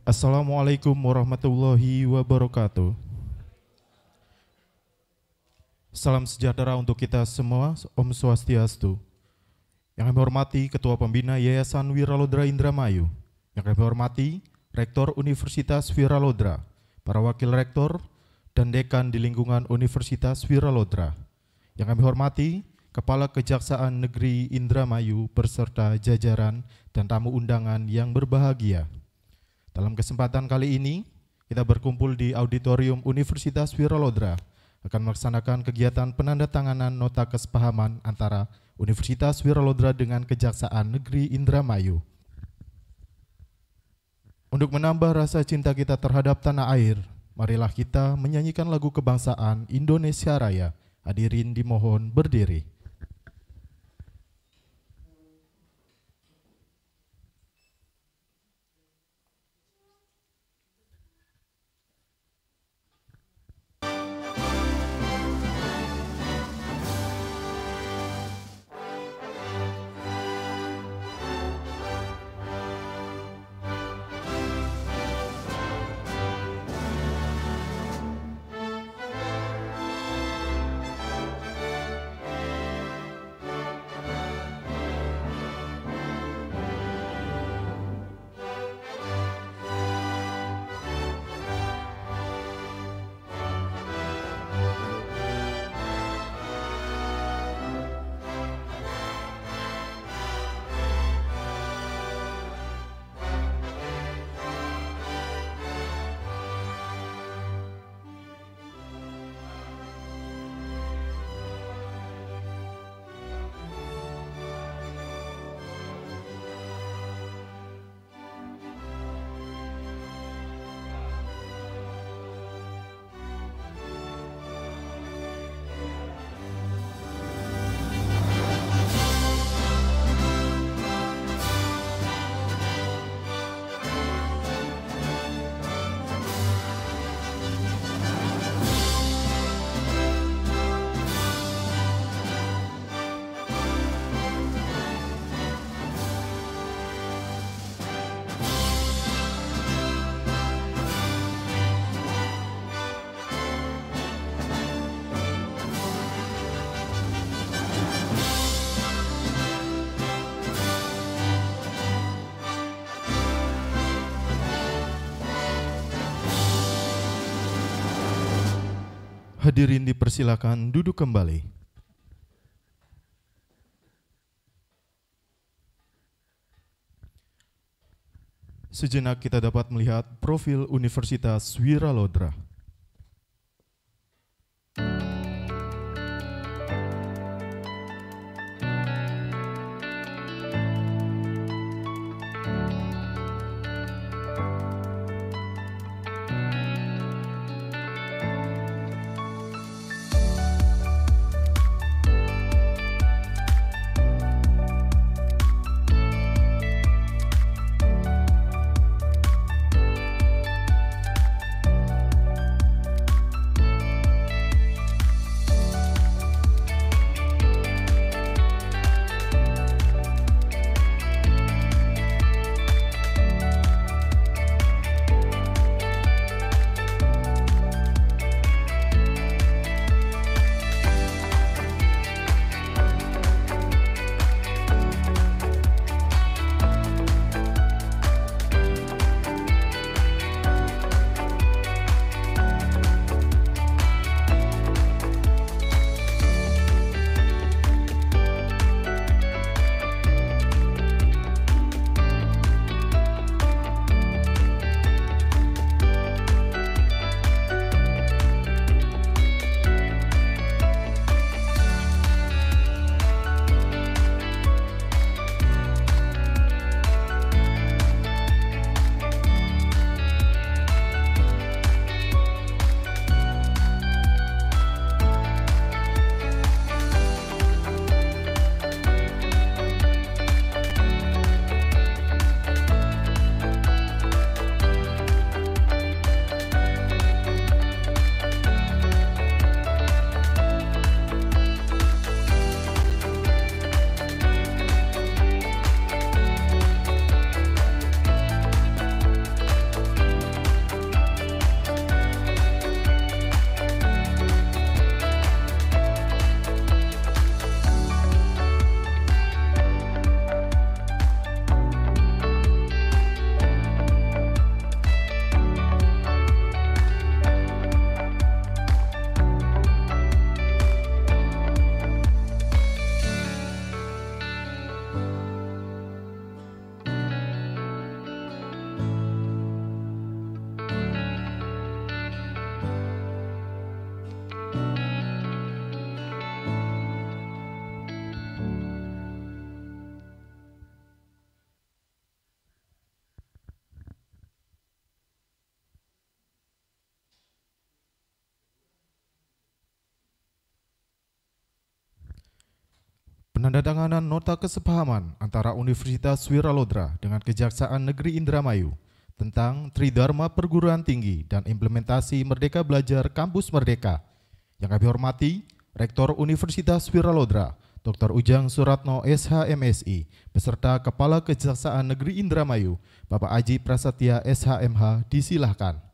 Assalamualaikum warahmatullahi wabarakatuh. Salam sejahtera untuk kita semua, Om Swastiastu. Yang kami hormati Ketua Pembina Yayasan Wiralodra Indramayu, yang kami hormati Rektor Universitas Wiralodra, para Wakil Rektor dan Dekan di lingkungan Universitas Wiralodra, yang kami hormati Kepala Kejaksaan Negeri Indramayu beserta jajaran dan tamu undangan yang berbahagia. Dalam kesempatan kali ini, kita berkumpul di Auditorium Universitas Wiralodra akan melaksanakan kegiatan penandatanganan nota kesepahaman antara Universitas Wiralodra dengan Kejaksaan Negeri Indramayu. Untuk menambah rasa cinta kita terhadap tanah air, marilah kita menyanyikan lagu kebangsaan Indonesia Raya. Hadirin dimohon berdiri. Hadirin dipersilakan duduk kembali. Sejenak kita dapat melihat profil Universitas Wiralodra. penandatanganan nota kesepahaman antara Universitas Wiralodra dengan Kejaksaan Negeri Indramayu tentang Tridharma Perguruan Tinggi dan implementasi Merdeka Belajar Kampus Merdeka. Yang kami hormati, Rektor Universitas Wiralodra, Dr. Ujang Suratno SHMSI, beserta Kepala Kejaksaan Negeri Indramayu, Bapak Aji Prasetya SHMH, disilahkan.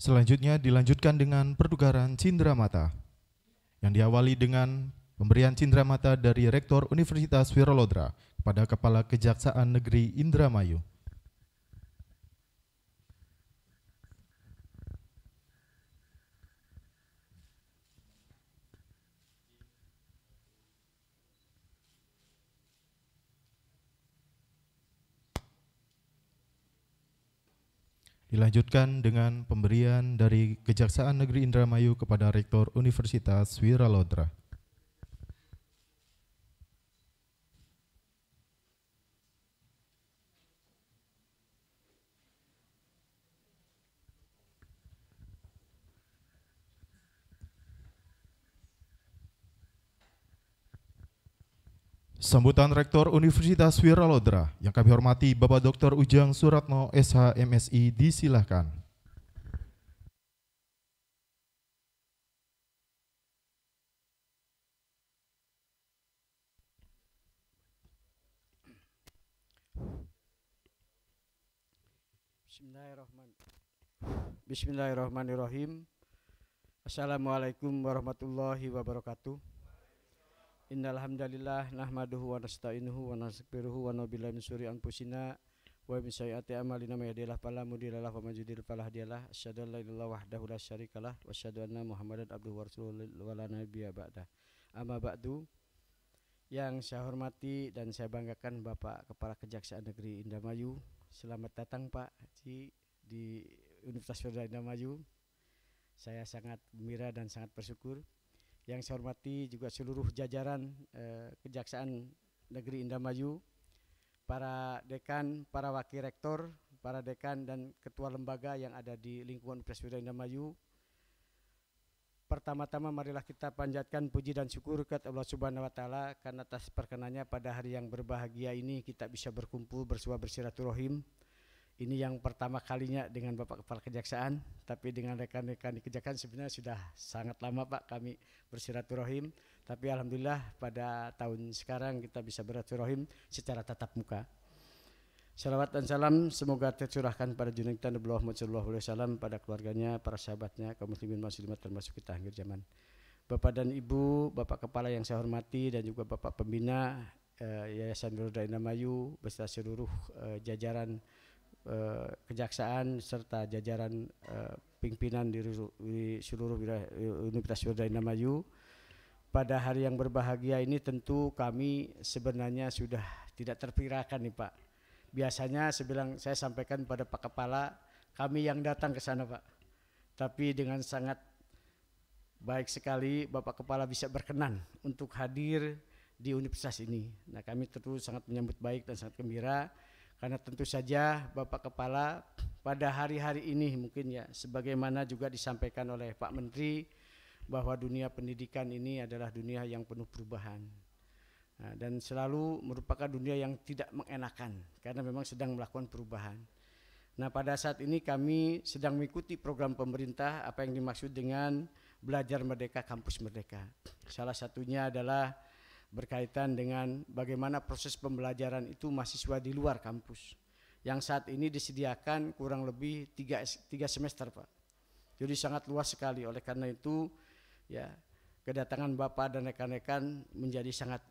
Selanjutnya dilanjutkan dengan pertukaran cindramata yang diawali dengan pemberian cindramata dari Rektor Universitas Wiralodra kepada Kepala Kejaksaan Negeri Indramayu. Dilanjutkan dengan pemberian dari Kejaksaan Negeri Indramayu kepada Rektor Universitas Wiralodra. Sambutan Rektor Universitas Wiralodra yang kami hormati Bapak Dr. Ujang Suratno SHMSI, disilahkan. Bismillahirrahmanirrahim. Assalamualaikum warahmatullahi wabarakatuh. Innal hamdalillah nahmaduhu wa nasta'inuhu wa nastaghfiruhu wa nabillahi min syururi anfusina wa min sayyiati a'malina may yahdihillahu fala mudilla lahu wa may yudlil fala hadiyalah. Asyhadu an la ilaha illallah wahdahu la syarikalah wa asyhadu anna Muhammadan abduhu wa rasuluhu wa la nabiyya ba'dah. Amma ba'du. Yang saya hormati dan saya banggakan Bapak Kepala Kejaksaan Negeri Indramayu. Selamat datang Pak Haji di Universitas Wiralodra Indramayu. Saya sangat gembira dan sangat bersyukur. Yang saya hormati juga seluruh jajaran Kejaksaan Negeri Indramayu, para dekan, para wakil rektor, para dekan dan ketua lembaga yang ada di lingkungan Universitas Wiralodra Indramayu. Pertama-tama marilah kita panjatkan puji dan syukur kepada Allah Subhanahu wa taala karena atas perkenannya pada hari yang berbahagia ini kita bisa berkumpul bersua bersilaturahim. Ini yang pertama kalinya dengan Bapak Kepala Kejaksaan, tapi dengan rekan-rekan di Kejaksaan sebenarnya sudah sangat lama Pak kami bersilaturahim. Tapi alhamdulillah pada tahun sekarang kita bisa bersilaturahim secara tatap muka. Salawat dan salam semoga tercurahkan pada junjungan kita Nabi Muhammad SAW, pada keluarganya, para sahabatnya, kaum muslimin muslimat termasuk kita akhir zaman. Bapak dan Ibu, Bapak Kepala yang saya hormati dan juga Bapak Pembina Yayasan Wiralodra Indramayu beserta seluruh jajaran Kejaksaan serta jajaran pimpinan di seluruh Universitas Wiralodra Indramayu. Pada hari yang berbahagia ini tentu kami sebenarnya sudah tidak terpikirkan nih Pak. Biasanya saya sampaikan pada Pak Kepala, kami yang datang ke sana Pak. Tapi dengan sangat baik sekali Bapak Kepala bisa berkenan untuk hadir di universitas ini. Nah kami tentu sangat menyambut baik dan sangat gembira. Karena tentu saja Bapak Kepala pada hari-hari ini mungkin ya sebagaimana juga disampaikan oleh Pak Menteri bahwa dunia pendidikan ini adalah dunia yang penuh perubahan. Nah, dan selalu merupakan dunia yang tidak mengenakan karena memang sedang melakukan perubahan. Nah pada saat ini kami sedang mengikuti program pemerintah apa yang dimaksud dengan Belajar Merdeka Kampus Merdeka. Salah satunya adalah berkaitan dengan bagaimana proses pembelajaran itu mahasiswa di luar kampus yang saat ini disediakan kurang lebih 3 semester Pak. Jadi sangat luas sekali. Oleh karena itu ya kedatangan Bapak dan rekan-rekan menjadi sangat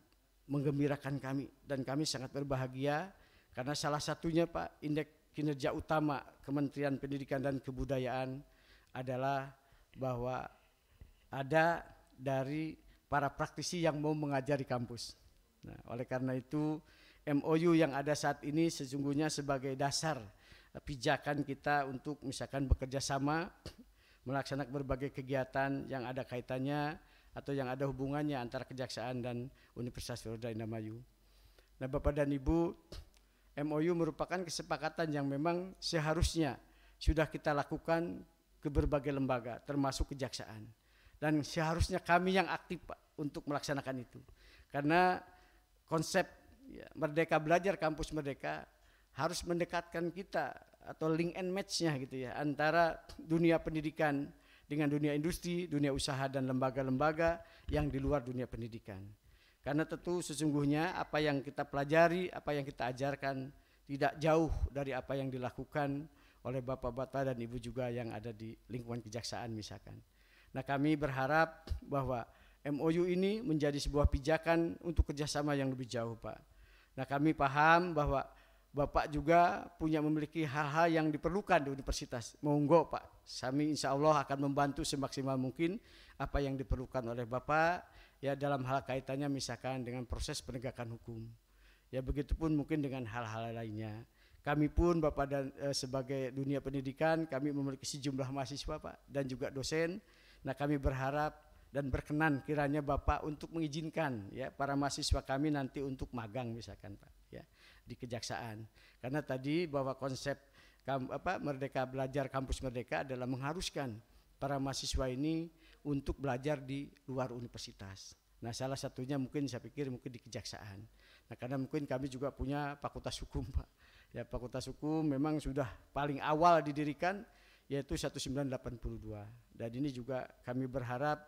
menggembirakan kami, dan kami sangat berbahagia karena salah satunya Pak, indeks kinerja utama Kementerian Pendidikan dan Kebudayaan adalah bahwa ada dari para praktisi yang mau mengajar di kampus. Nah, oleh karena itu MOU yang ada saat ini sesungguhnya sebagai dasar pijakan kita untuk misalkan bekerja sama melaksanakan berbagai kegiatan yang ada kaitannya atau yang ada hubungannya antara Kejaksaan dan Universitas Wirauda Indramayu. Nah, Bapak dan Ibu, MOU merupakan kesepakatan yang memang seharusnya sudah kita lakukan ke berbagai lembaga termasuk Kejaksaan, dan seharusnya kami yang aktif Pak untuk melaksanakan itu, karena konsep ya, Merdeka Belajar Kampus Merdeka harus mendekatkan kita atau link and match-nya gitu ya antara dunia pendidikan dengan dunia industri, dunia usaha dan lembaga-lembaga yang di luar dunia pendidikan. Karena tentu sesungguhnya apa yang kita pelajari, apa yang kita ajarkan tidak jauh dari apa yang dilakukan oleh bapak-bapak dan ibu juga yang ada di lingkungan kejaksaan misalkan. Nah, kami berharap bahwa MOU ini menjadi sebuah pijakan untuk kerjasama yang lebih jauh Pak. Nah, kami paham bahwa Bapak juga memiliki hal-hal yang diperlukan di universitas. Monggo Pak, kami insya Allah akan membantu semaksimal mungkin apa yang diperlukan oleh Bapak ya dalam hal kaitannya misalkan dengan proses penegakan hukum. Ya begitupun mungkin dengan hal-hal lainnya. Kami pun Bapak dan sebagai dunia pendidikan kami memiliki sejumlah mahasiswa Pak dan juga dosen. Nah, kami berharap dan berkenan kiranya Bapak untuk mengizinkan ya para mahasiswa kami nanti untuk magang misalkan Pak ya di Kejaksaan. Karena tadi bahwa konsep Merdeka Belajar Kampus Merdeka adalah mengharuskan para mahasiswa ini untuk belajar di luar universitas. Nah, salah satunya mungkin saya pikir mungkin di Kejaksaan. Nah, karena mungkin kami juga punya Fakultas Hukum Pak. Ya, Fakultas Hukum memang sudah paling awal didirikan yaitu 1982. Dan ini juga kami berharap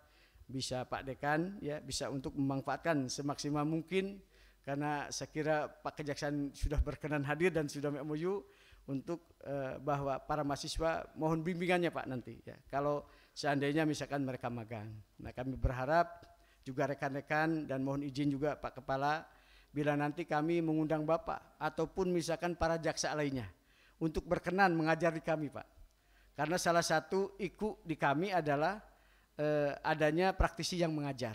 bisa Pak Dekan ya bisa untuk memanfaatkan semaksimal mungkin, karena saya kira Pak Kejaksaan sudah berkenan hadir dan sudah MOU untuk bahwa para mahasiswa mohon bimbingannya Pak nanti ya kalau seandainya misalkan mereka magang. Nah, kami berharap juga rekan-rekan dan mohon izin juga Pak Kepala bila nanti kami mengundang Bapak ataupun misalkan para jaksa lainnya untuk berkenan mengajar di kami Pak, karena salah satu IKU di kami adalah adanya praktisi yang mengajar.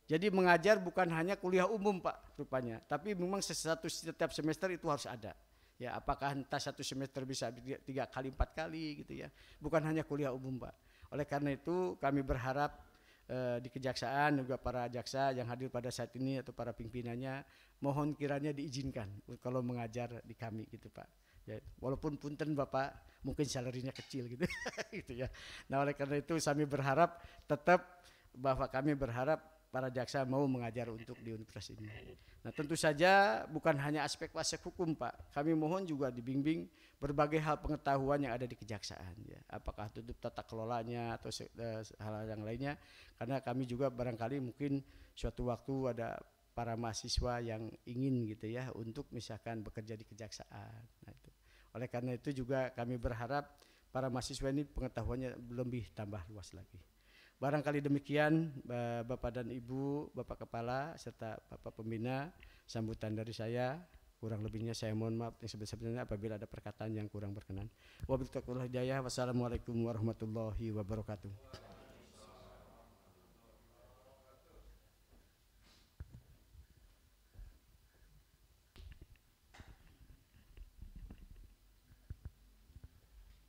Jadi mengajar bukan hanya kuliah umum Pak rupanya, tapi memang setiap semester itu harus ada. Ya, apakah entah satu semester bisa 3 kali 4 kali gitu ya. Bukan hanya kuliah umum Pak. Oleh karena itu kami berharap di Kejaksaan juga para jaksa yang hadir pada saat ini atau para pimpinannya mohon kiranya diizinkan kalau mengajar di kami gitu Pak. Ya, walaupun punten Bapak mungkin salarinya kecil gitu, gitu ya. Nah, oleh karena itu kami berharap tetap bahwa kami berharap para jaksa mau mengajar untuk di universitas ini. Nah, tentu saja bukan hanya aspek hukum Pak, kami mohon juga dibimbing berbagai hal pengetahuan yang ada di Kejaksaan ya. Apakah itu tata kelolanya atau hal yang lainnya, karena kami juga barangkali mungkin suatu waktu ada para mahasiswa yang ingin gitu ya untuk misalkan bekerja di Kejaksaan. Nah, itu. Oleh karena itu juga kami berharap para mahasiswa ini pengetahuannya lebih tambah luas lagi. Barangkali demikian Bapak dan Ibu, Bapak Kepala serta Bapak Pembina, sambutan dari saya. Kurang lebihnya saya mohon maaf yang sebesar-besarnya apabila ada perkataan yang kurang berkenan. Wabillahi taufiq wal hidayah. Wassalamualaikum warahmatullahi wabarakatuh.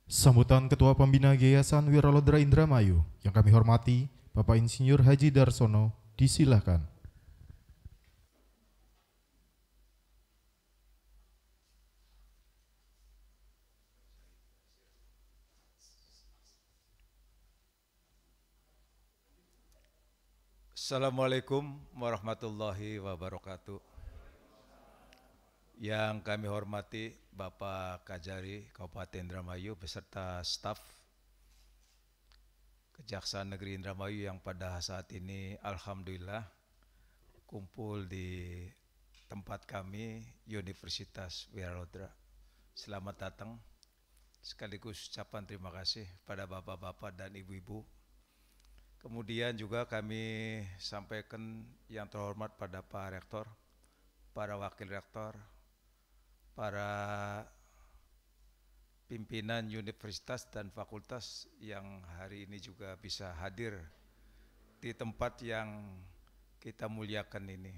Sambutan Ketua Pembina Yayasan Wiralodra Indramayu yang kami hormati, Bapak Insinyur Haji Darsono, disilakan. Assalamualaikum warahmatullahi wabarakatuh. Yang kami hormati Bapak Kajari Kabupaten Indramayu beserta staf Kejaksaan Negeri Indramayu yang pada saat ini alhamdulillah kumpul di tempat kami Universitas Wiralodra. Selamat datang sekaligus ucapan terima kasih pada bapak-bapak dan ibu-ibu. Kemudian juga kami sampaikan yang terhormat pada Pak Rektor, para Wakil Rektor, para pimpinan universitas dan fakultas yang hari ini juga bisa hadir di tempat yang kita muliakan ini.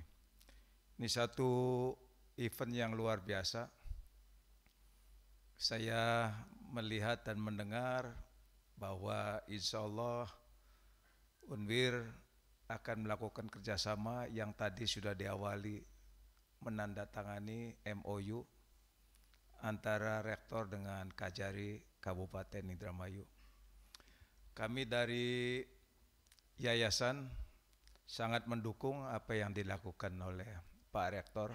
Ini satu event yang luar biasa. Saya melihat dan mendengar bahwa insya Allah Unwir akan melakukan kerjasama yang tadi sudah diawali menandatangani MOU antara Rektor dengan Kajari Kabupaten Indramayu. Kami dari Yayasan sangat mendukung apa yang dilakukan oleh Pak Rektor,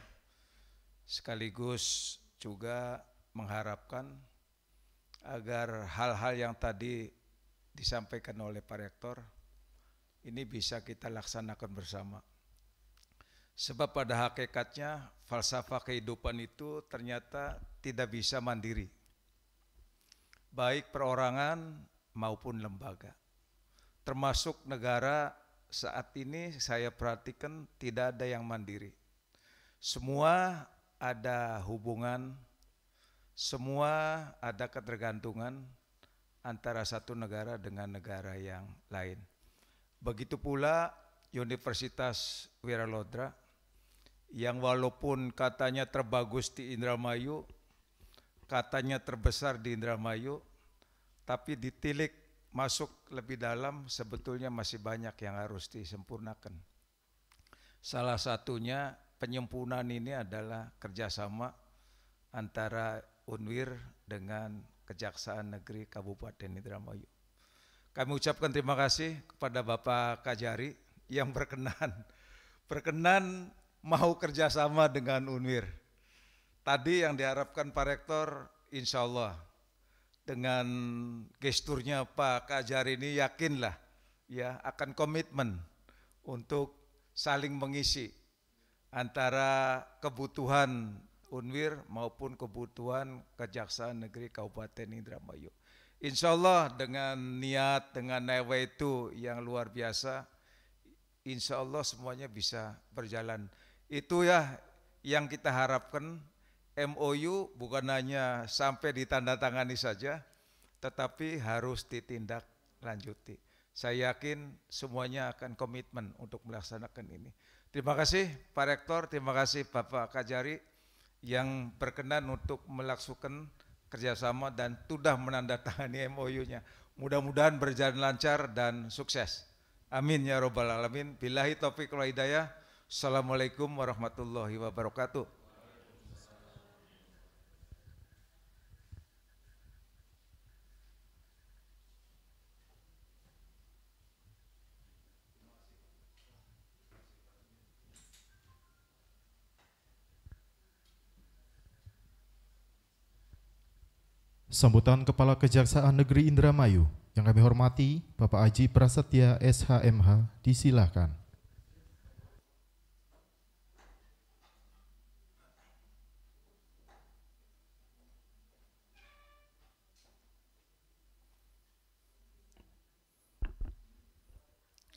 sekaligus juga mengharapkan agar hal-hal yang tadi disampaikan oleh Pak Rektor ini bisa kita laksanakan bersama. Sebab pada hakikatnya falsafah kehidupan itu ternyata tidak bisa mandiri, baik perorangan maupun lembaga. Termasuk negara saat ini saya perhatikan tidak ada yang mandiri. Semua ada hubungan, semua ada ketergantungan antara satu negara dengan negara yang lain. Begitu pula Universitas Wiralodra yang walaupun katanya terbagus di Indramayu, katanya terbesar di Indramayu, tapi ditilik masuk lebih dalam sebetulnya masih banyak yang harus disempurnakan. Salah satunya penyempurnaan ini adalah kerjasama antara Unwir dengan Kejaksaan Negeri Kabupaten Indramayu. Kami ucapkan terima kasih kepada Bapak Kajari yang berkenan mau kerjasama dengan Unwir. Tadi yang diharapkan Pak Rektor, insya Allah dengan gesturnya Pak Kajari ini yakinlah ya akan komitmen untuk saling mengisi antara kebutuhan Unwir maupun kebutuhan Kejaksaan Negeri Kabupaten Indramayu. Insya Allah dengan niat, dengan nawa itu yang luar biasa, insya Allah semuanya bisa berjalan. Itu ya yang kita harapkan. MOU bukan hanya sampai ditandatangani saja, tetapi harus ditindaklanjuti. Saya yakin semuanya akan komitmen untuk melaksanakan ini. Terima kasih Pak Rektor, terima kasih Bapak Kajari yang berkenan untuk melakukan kerjasama dan sudah menandatangani MOU-nya. Mudah-mudahan berjalan lancar dan sukses. Amin ya robbal alamin. Billahi taufiq wal hidayah. Assalamualaikum warahmatullahi wabarakatuh. Sambutan Kepala Kejaksaan Negeri Indramayu yang kami hormati Bapak Aji Prasetya SHMH disilakan.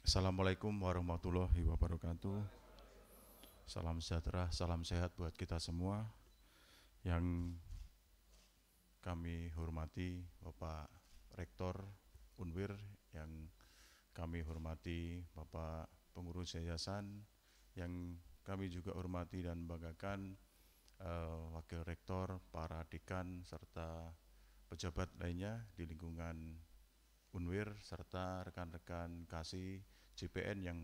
Assalamualaikum warahmatullahi wabarakatuh. Salam sejahtera, salam sehat buat kita semua. Yang kami hormati Bapak Rektor Unwir, yang kami hormati Bapak Pengurus Yayasan, yang kami juga hormati dan banggakan Wakil Rektor, para dekan, serta pejabat lainnya di lingkungan Unwir, serta rekan-rekan kasih JPN yang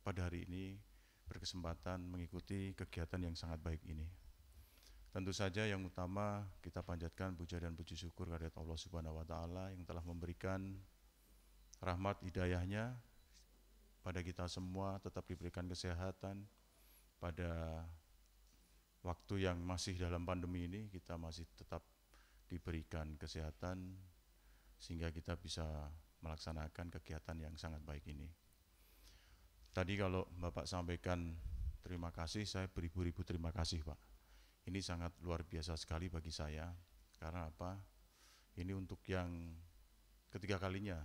pada hari ini berkesempatan mengikuti kegiatan yang sangat baik ini. Tentu saja yang utama kita panjatkan puja dan puji syukur kehadirat Allah Subhanahu wa Ta'ala yang telah memberikan rahmat hidayahnya pada kita semua, tetap diberikan kesehatan pada waktu yang masih dalam pandemi ini. Kita masih tetap diberikan kesehatan sehingga kita bisa melaksanakan kegiatan yang sangat baik ini. Tadi kalau Bapak sampaikan terima kasih, saya beribu-ribu terima kasih Pak. Ini sangat luar biasa sekali bagi saya. Karena apa? Ini untuk yang ketiga kalinya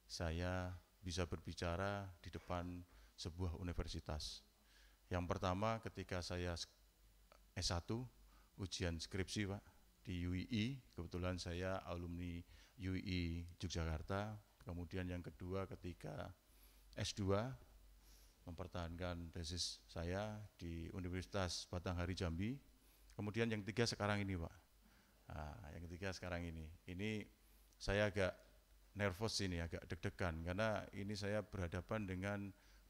saya bisa berbicara di depan sebuah universitas. Yang pertama ketika saya S1 ujian skripsi Pak di UII, kebetulan saya alumni UII Yogyakarta. Kemudian yang kedua ketika S2 mempertahankan tesis saya di Universitas Batanghari Jambi. Kemudian yang ketiga sekarang ini Pak. Nah, yang ketiga sekarang ini saya agak nervous ini, agak deg-degan karena ini saya berhadapan dengan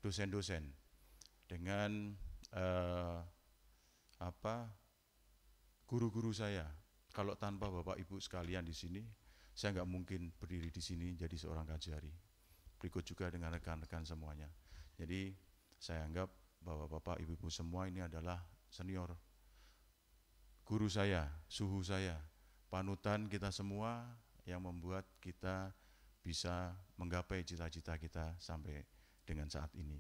dosen-dosen, dengan guru-guru saya. Kalau tanpa Bapak Ibu sekalian di sini, saya nggak mungkin berdiri di sini jadi seorang kajari. Berikut juga dengan rekan-rekan semuanya. Jadi saya anggap bahwa Bapak Ibu semua ini adalah senior, guru saya, suhu saya, panutan kita semua yang membuat kita bisa menggapai cita-cita kita sampai dengan saat ini.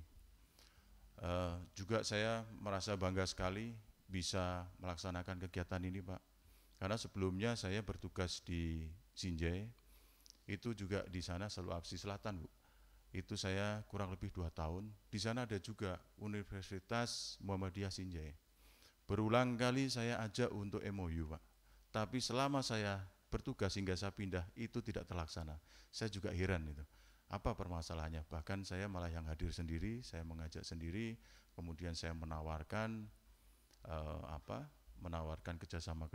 Juga saya merasa bangga sekali bisa melaksanakan kegiatan ini Pak. Karena sebelumnya saya bertugas di Sinjai, itu juga di sana Sulawesi Selatan Bu. Itu saya kurang lebih 2 tahun. Di sana ada juga Universitas Muhammadiyah Sinjai. Berulang kali saya ajak untuk MOU Pak. Tapi selama saya bertugas hingga saya pindah itu tidak terlaksana. Saya juga heran itu. Apa permasalahannya? Bahkan saya malah yang hadir sendiri, saya mengajak sendiri, kemudian saya menawarkan menawarkan kerjasama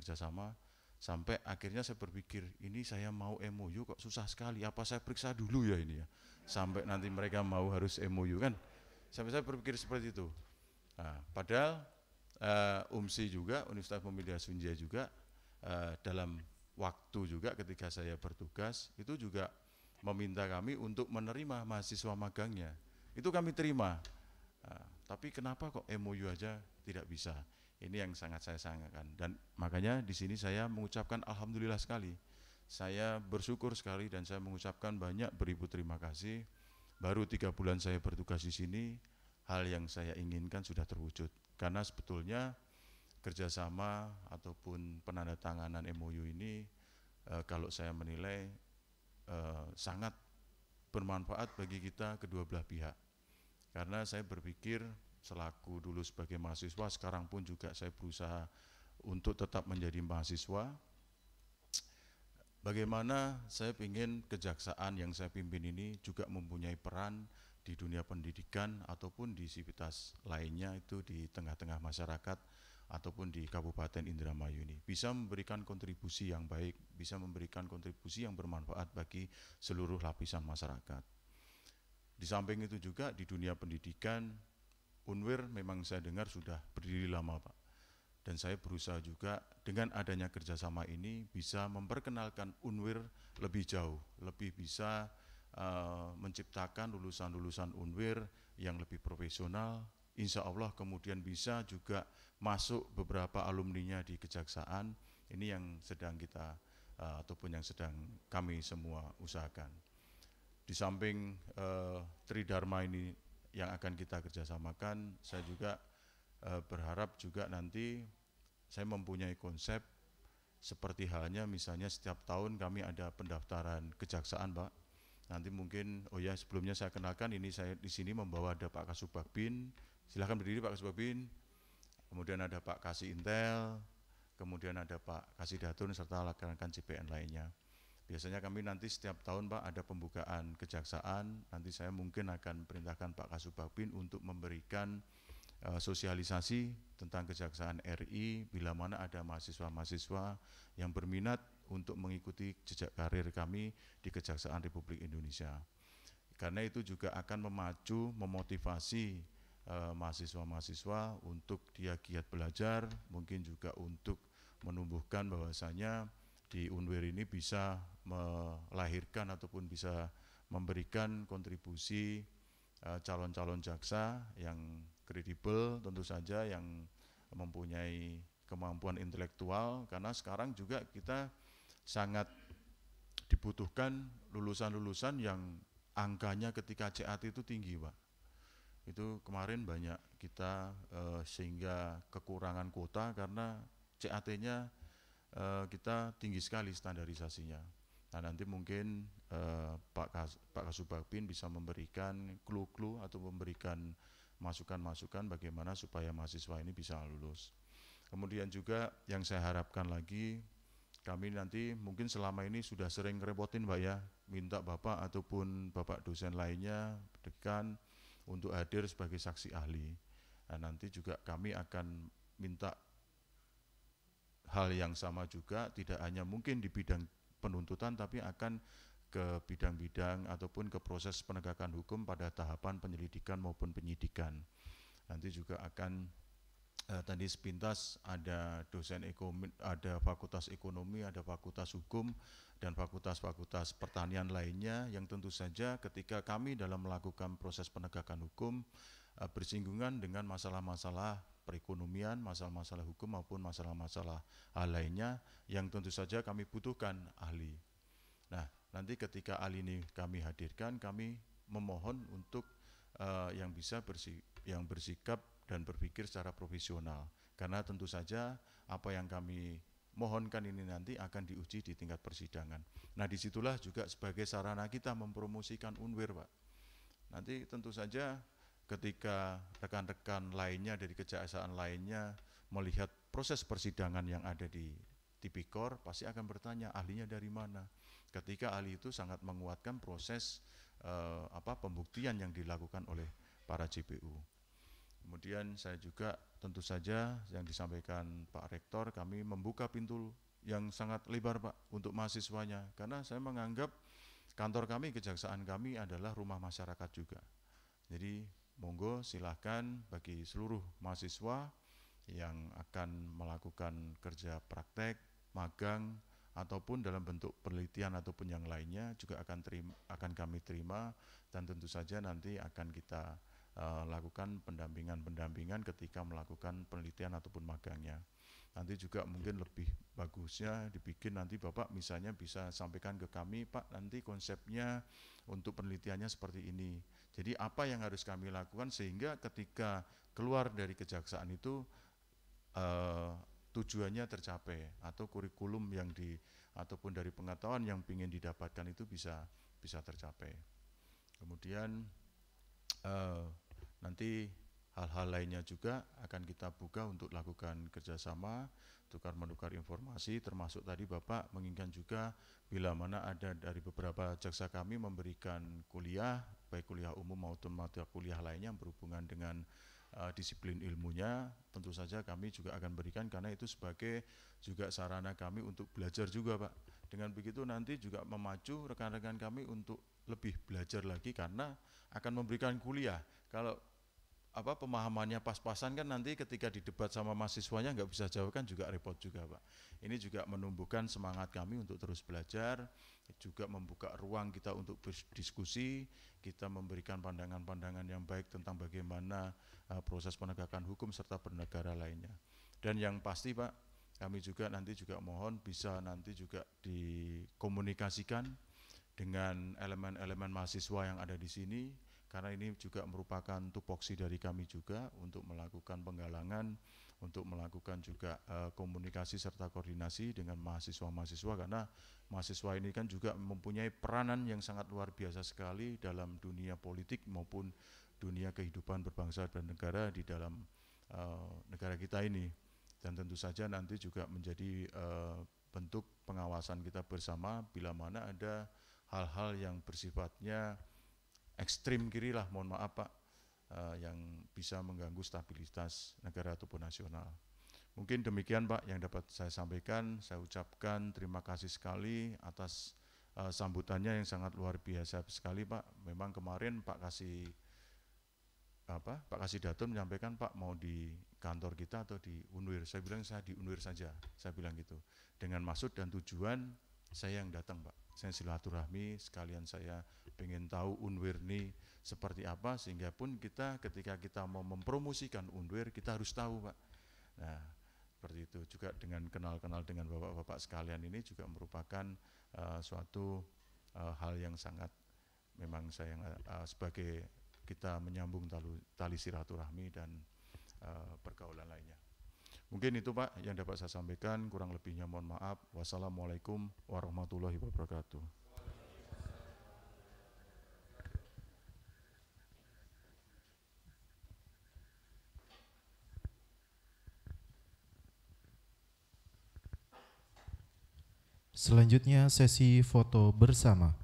sampai akhirnya saya berpikir ini saya mau MOU kok susah sekali, apa saya periksa dulu ya ini ya sampai nanti mereka mau harus MOU kan, sampai saya berpikir seperti itu. Nah, padahal UMSI juga, Universitas Muhammadiyah Sinjai juga dalam waktu juga ketika saya bertugas itu juga meminta kami untuk menerima mahasiswa magangnya, itu kami terima. Tapi kenapa kok MOU aja tidak bisa? Ini yang sangat saya sayangkan dan makanya di sini saya mengucapkan alhamdulillah sekali. Saya bersyukur sekali dan saya mengucapkan banyak beribu terima kasih. Baru 3 bulan saya bertugas di sini, hal yang saya inginkan sudah terwujud. Karena sebetulnya kerjasama ataupun penandatanganan MOU ini kalau saya menilai sangat bermanfaat bagi kita kedua belah pihak. Karena saya berpikir selaku dulu sebagai mahasiswa, sekarang pun juga saya berusaha untuk tetap menjadi mahasiswa. Bagaimana saya ingin kejaksaan yang saya pimpin ini juga mempunyai peran di dunia pendidikan ataupun di sivitas lainnya, itu di tengah-tengah masyarakat ataupun di Kabupaten Indramayu ini. Bisa memberikan kontribusi yang baik, bisa memberikan kontribusi yang bermanfaat bagi seluruh lapisan masyarakat. Di samping itu juga di dunia pendidikan, UNWIR memang saya dengar sudah berdiri lama Pak, dan saya berusaha juga dengan adanya kerjasama ini bisa memperkenalkan UNWIR lebih jauh, lebih bisa menciptakan lulusan-lulusan UNWIR yang lebih profesional. Insya Allah kemudian bisa juga masuk beberapa alumninya di kejaksaan. Ini yang sedang kita ataupun yang sedang kami semua usahakan. Di samping Tridharma ini yang akan kita kerjasamakan, saya juga berharap juga nanti saya mempunyai konsep seperti halnya misalnya setiap tahun kami ada pendaftaran kejaksaan Pak. Nanti mungkin, sebelumnya saya kenalkan, ini saya di sini membawa ada Pak Kasubagpin, silahkan berdiri Pak Kasubagpin, kemudian ada Pak Kasih Intel, kemudian ada Pak Kasih Datun serta rekan-rekan CPN lainnya. Biasanya kami nanti setiap tahun Pak ada pembukaan kejaksaan, nanti saya mungkin akan perintahkan Pak Kasubagpin untuk memberikan sosialisasi tentang kejaksaan RI bila mana ada mahasiswa-mahasiswa yang berminat untuk mengikuti jejak karir kami di Kejaksaan Republik Indonesia. Karena itu juga akan memacu, memotivasi mahasiswa-mahasiswa untuk dia giat belajar, mungkin juga untuk menumbuhkan bahwasanya di UNWIR ini bisa melahirkan ataupun bisa memberikan kontribusi calon-calon jaksa yang kredibel, tentu saja yang mempunyai kemampuan intelektual, karena sekarang juga kita sangat dibutuhkan lulusan-lulusan yang angkanya ketika CAT itu tinggi Pak. Itu kemarin banyak kita sehingga kekurangan kuota karena CAT-nya kita tinggi sekali standarisasinya. Nah, nanti mungkin Pak Kasubagpin bisa memberikan clue-clue atau memberikan masukan-masukan bagaimana supaya mahasiswa ini bisa lulus. Kemudian juga yang saya harapkan lagi, kami nanti mungkin selama ini sudah sering ngerepotin Mbak ya, minta Bapak ataupun Bapak dosen lainnya, dekan, untuk hadir sebagai saksi ahli. Nah, nanti juga kami akan minta hal yang sama juga, tidak hanya mungkin di bidang penuntutan, tapi akan ke bidang-bidang ataupun ke proses penegakan hukum pada tahapan penyelidikan maupun penyidikan. Nanti juga akan tadi sepintas ada dosen ekonomi, ada fakultas ekonomi, ada fakultas hukum, dan fakultas-fakultas pertanian lainnya yang tentu saja ketika kami dalam melakukan proses penegakan hukum bersinggungan dengan masalah-masalah perekonomian, masalah-masalah hukum maupun masalah-masalah hal lainnya yang tentu saja kami butuhkan ahli. Nah, nanti ketika ahli ini kami hadirkan, kami memohon untuk yang bisa yang bersikap dan berpikir secara profesional, karena tentu saja apa yang kami mohonkan ini nanti akan diuji di tingkat persidangan. Nah, disitulah juga sebagai sarana kita mempromosikan UNWIR, Pak. Nanti tentu saja ketika rekan-rekan lainnya dari kejaksaan lainnya melihat proses persidangan yang ada di Tipikor, pasti akan bertanya ahlinya dari mana. Ketika ahli itu sangat menguatkan proses pembuktian yang dilakukan oleh para JPU. Kemudian saya juga tentu saja yang disampaikan Pak Rektor, kami membuka pintu yang sangat lebar Pak untuk mahasiswanya, karena saya menganggap kantor kami, kejaksaan kami adalah rumah masyarakat juga. Jadi monggo silahkan bagi seluruh mahasiswa yang akan melakukan kerja praktek, magang, ataupun dalam bentuk penelitian ataupun yang lainnya juga akan kami terima, dan tentu saja nanti akan kita lakukan pendampingan ketika melakukan penelitian ataupun magangnya. Nanti juga mungkin lebih bagusnya dibikin nanti Bapak misalnya bisa sampaikan ke kami, Pak, nanti konsepnya untuk penelitiannya seperti ini. Jadi apa yang harus kami lakukan sehingga ketika keluar dari kejaksaan itu tujuannya tercapai, atau kurikulum yang ataupun dari pengetahuan yang ingin didapatkan itu bisa tercapai. Kemudian nanti hal-hal lainnya juga akan kita buka untuk lakukan kerjasama, tukar-menukar informasi, termasuk tadi Bapak menginginkan juga bila mana ada dari beberapa jaksa kami memberikan kuliah, baik kuliah umum maupun mata kuliah lainnya yang berhubungan dengan disiplin ilmunya, tentu saja kami juga akan berikan, karena itu sebagai juga sarana kami untuk belajar juga Pak. Dengan begitu nanti juga memacu rekan-rekan kami untuk lebih belajar lagi, karena akan memberikan kuliah. Kalau pemahamannya pas-pasan kan nanti ketika didebat sama mahasiswanya nggak bisa jawab kan juga repot juga Pak. Ini juga menumbuhkan semangat kami untuk terus belajar, juga membuka ruang kita untuk berdiskusi, kita memberikan pandangan-pandangan yang baik tentang bagaimana proses penegakan hukum serta bernegara lainnya. Dan yang pasti Pak, kami juga nanti juga mohon bisa nanti juga dikomunikasikan dengan elemen-elemen mahasiswa yang ada di sini, karena ini juga merupakan tupoksi dari kami juga untuk melakukan penggalangan, untuk melakukan juga komunikasi serta koordinasi dengan mahasiswa-mahasiswa, karena mahasiswa ini kan juga mempunyai peranan yang sangat luar biasa sekali dalam dunia politik maupun dunia kehidupan berbangsa dan negara di dalam negara kita ini. Dan tentu saja nanti juga menjadi bentuk pengawasan kita bersama bila mana ada hal-hal yang bersifatnya ekstrim kiri lah, mohon maaf Pak, yang bisa mengganggu stabilitas negara ataupun nasional. Mungkin demikian Pak yang dapat saya sampaikan. Saya ucapkan terima kasih sekali atas sambutannya yang sangat luar biasa sekali Pak. Memang kemarin Pak Kasidatun menyampaikan Pak mau di kantor kita atau di UNWIR. Saya bilang saya di UNWIR saja, saya bilang gitu. Dengan maksud dan tujuan saya yang datang Pak. Saya silaturahmi, sekalian saya pengen tahu UNWIR ini seperti apa, sehingga pun kita ketika kita mau mempromosikan UNWIR kita harus tahu Pak. Nah seperti itu juga dengan kenal-kenal dengan bapak-bapak sekalian ini juga merupakan suatu hal yang sangat memang saya sebagai kita menyambung tali silaturahmi dan pergaulan lainnya. Mungkin itu Pak yang dapat saya sampaikan, kurang lebihnya mohon maaf. Wassalamualaikum warahmatullahi wabarakatuh. Selanjutnya sesi foto bersama.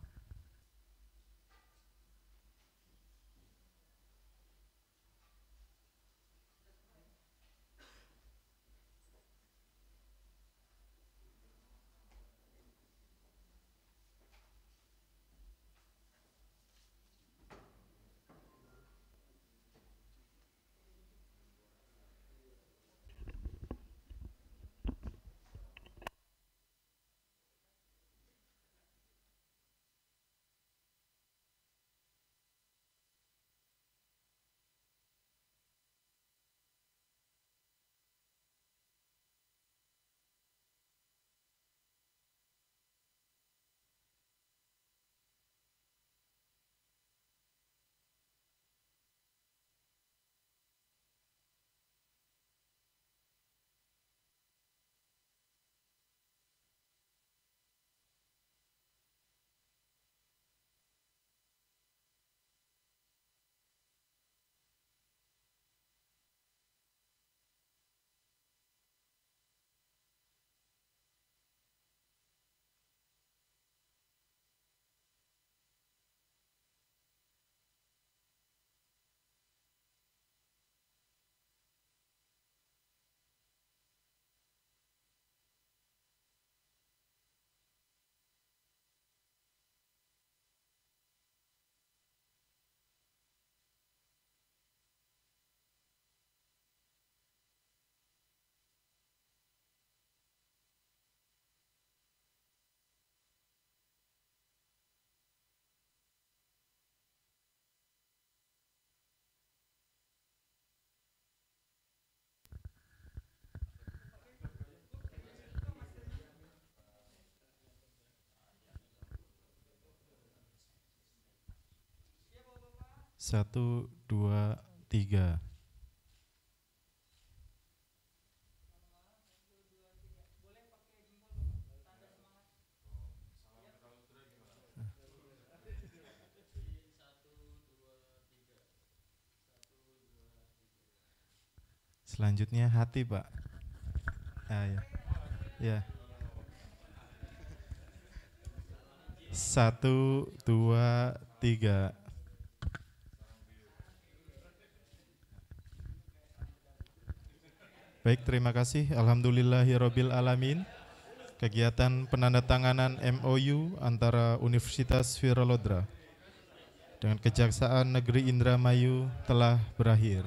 Satu, dua, tiga. Selanjutnya hati Pak. Ya. Ya. 1, 2, 3. Baik, terima kasih. Alhamdulillahirabbil alamin. Kegiatan penandatanganan MOU antara Universitas Wiralodra dengan Kejaksaan Negeri Indramayu telah berakhir.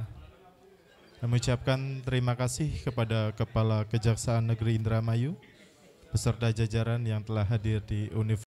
Kami ucapkan terima kasih kepada Kepala Kejaksaan Negeri Indramayu beserta jajaran yang telah hadir di Universitas